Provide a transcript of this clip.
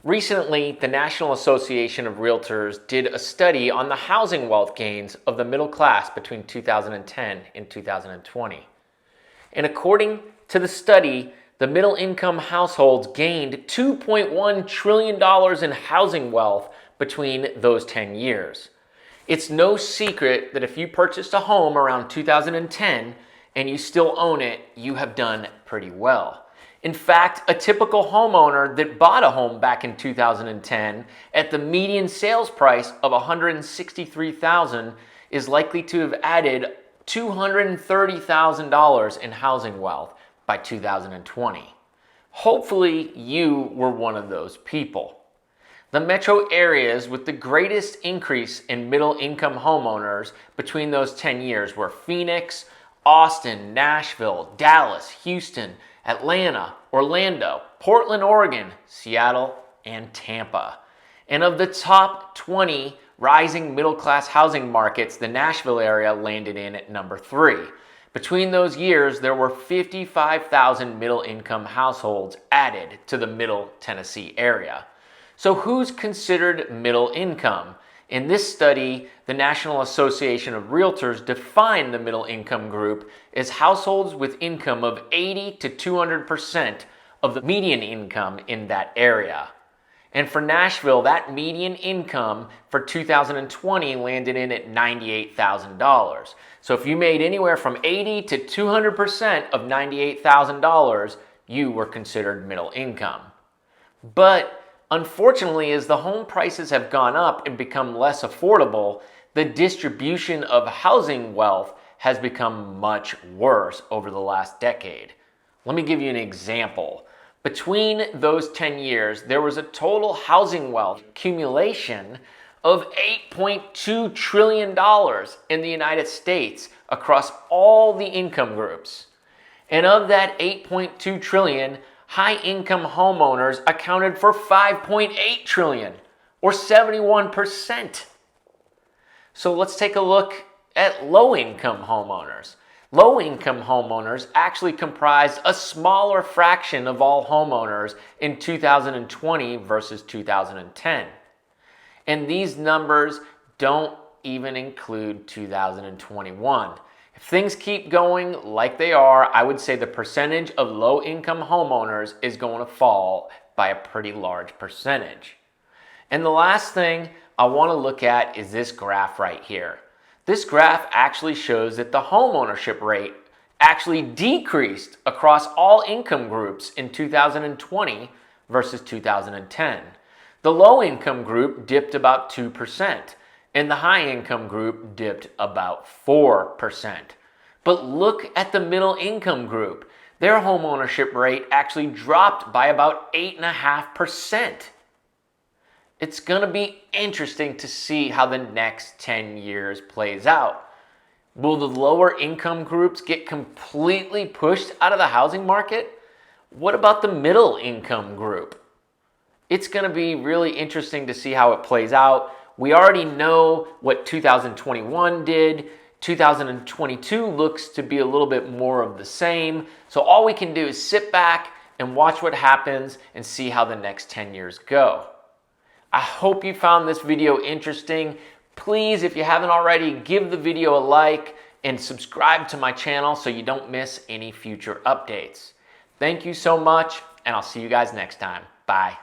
Recently, the National Association of Realtors did a study on the housing wealth gains of the middle class between 2010 and 2020. And according to the study, the middle income households gained $2.1 trillion in housing wealth between those 10 years. It's no secret that if you purchased a home around 2010 and you still own it, you have done pretty well. In fact, a typical homeowner that bought a home back in 2010 at the median sales price of $163,000 is likely to have added $230,000 in housing wealth by 2020. Hopefully, you were one of those people. The metro areas with the greatest increase in middle-income homeowners between those 10 years were Phoenix, Austin, Nashville, Dallas, Houston, Atlanta, Orlando, Portland, Oregon, Seattle, and Tampa. And of the top 20 rising middle-class housing markets, the Nashville area landed in at number 3. Between those years, there were 55,000 middle-income households added to the Middle Tennessee area. So who's considered middle income? In this study, the National Association of Realtors defined the middle income group as households with income of 80 to 200% of the median income in that area. And for Nashville, that median income for 2020 landed in at $98,000. So if you made anywhere from 80 to 200% of $98,000, you were considered middle income. But unfortunately, as the home prices have gone up and become less affordable, the distribution of housing wealth has become much worse over the last decade. Let me give you an example. Between those 10 years, there was a total housing wealth accumulation of $8.2 trillion in the United States across all the income groups. And of that $8.2 trillion, high-income homeowners accounted for $5.8 trillion, or 71%. So let's take a look at low-income homeowners. Low-income homeowners actually comprised a smaller fraction of all homeowners in 2020 versus 2010. And these numbers don't even include 2021. If things keep going like they are, I would say the percentage of low-income homeowners is going to fall by a pretty large percentage. And the last thing I want to look at is this graph right here. This graph actually shows that the homeownership rate actually decreased across all income groups in 2020 versus 2010. The low-income group dipped about 2%. And the high-income group dipped about 4%. But look at the middle-income group. Their homeownership rate actually dropped by about 8.5%. It's going to be interesting to see how the next 10 years plays out. Will the lower-income groups get completely pushed out of the housing market? What about the middle-income group? It's going to be really interesting to see how it plays out. We already know what 2021 did. 2022 looks to be a little bit more of the same. So all we can do is sit back and watch what happens and see how the next 10 years go. I hope you found this video interesting. Please, if you haven't already, give the video a like and subscribe to my channel so you don't miss any future updates. Thank you so much, and I'll see you guys next time. Bye.